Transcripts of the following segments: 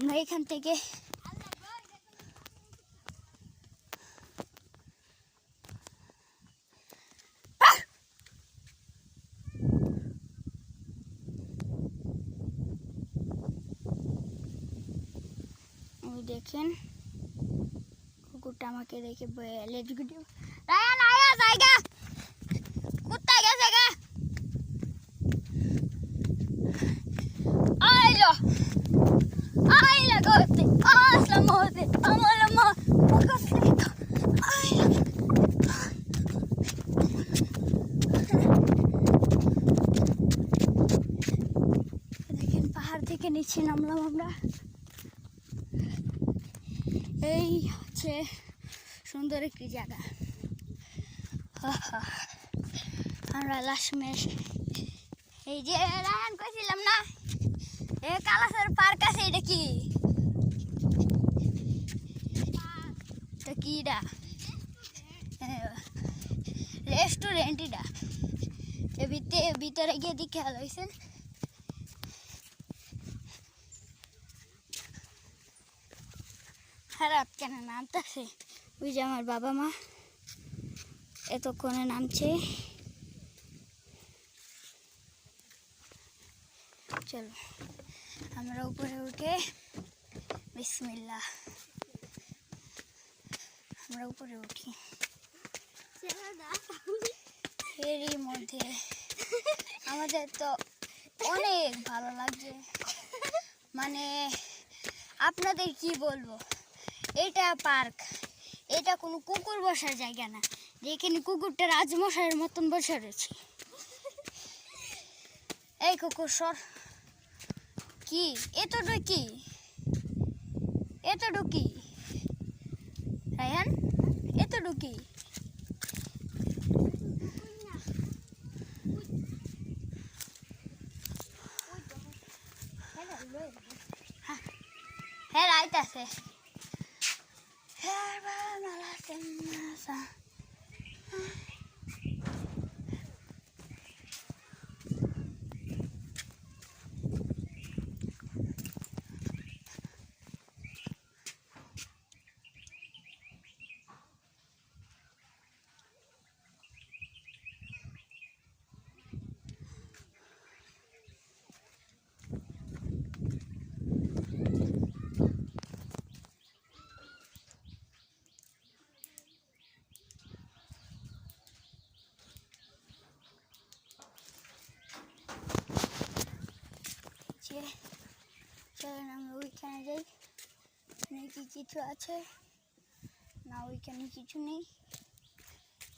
আমরা এখান থেকে দেখেন কুকুরটা আমাকে দেখে লেজ গুটি রায়ান আয়া জায়গা কোথায় গেছে গা আইলো করতে আসলাম হতে আমার মা ফোকাস লেখা আইলো দেখেন পাহাড় থেকে নিচে নামলাম আমরা এই হচ্ছে সুন্দর একটি জায়গা আমরা লাশমের এই যে রায়ান কইছিলাম না এ কালাসের পার্ক আছে এটা কি এটা রেস্টুরেন্ট এটা ভিতরে গিয়ে দেখে ভালো হয়েছেন খারাপ কেন নামতেছে ওই যে আমার বাবা মা এতক্ষণে নামছে চলো আমরা উপরে উঠে বিসমিল্লাহ আমরা উপরে উঠি এরই মধ্যে আমাদের তো অনেক ভালো লাগছে মানে আপনাদের কি বলবো এটা পার্ক এটা কোনো কুকুর বসার জায়গা না যেখানে কুকুরটা রাজমশাইয়ের মতন বসে রয়েছে এই কুকুর সর কি এতটুকি রায়ান এতটুকি হ্যাঁ রাইতাছে চলেন আমরা ওইখানে যাই নাকি কিছু আছে না ওইখানে কিছু নেই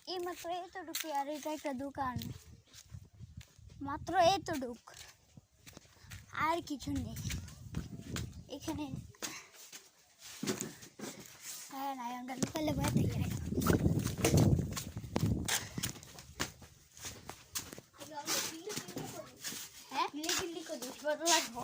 এই মাত্র এতটুকু আর এটা একটা দোকান মাত্র এতটুক আর কিছু নেই এখানে হ্যাঁ না আমরা লুকালে ভয় থেকে হ্যাঁ দিল্লি করে বড় লাগবো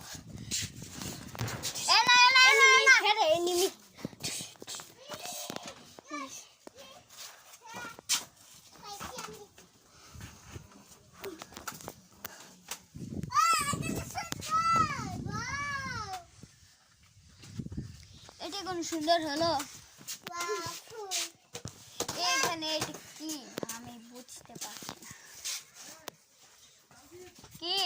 এটা কোন সুন্দর হলো এখানে এটা কি আমি বুঝতে পারছি না কি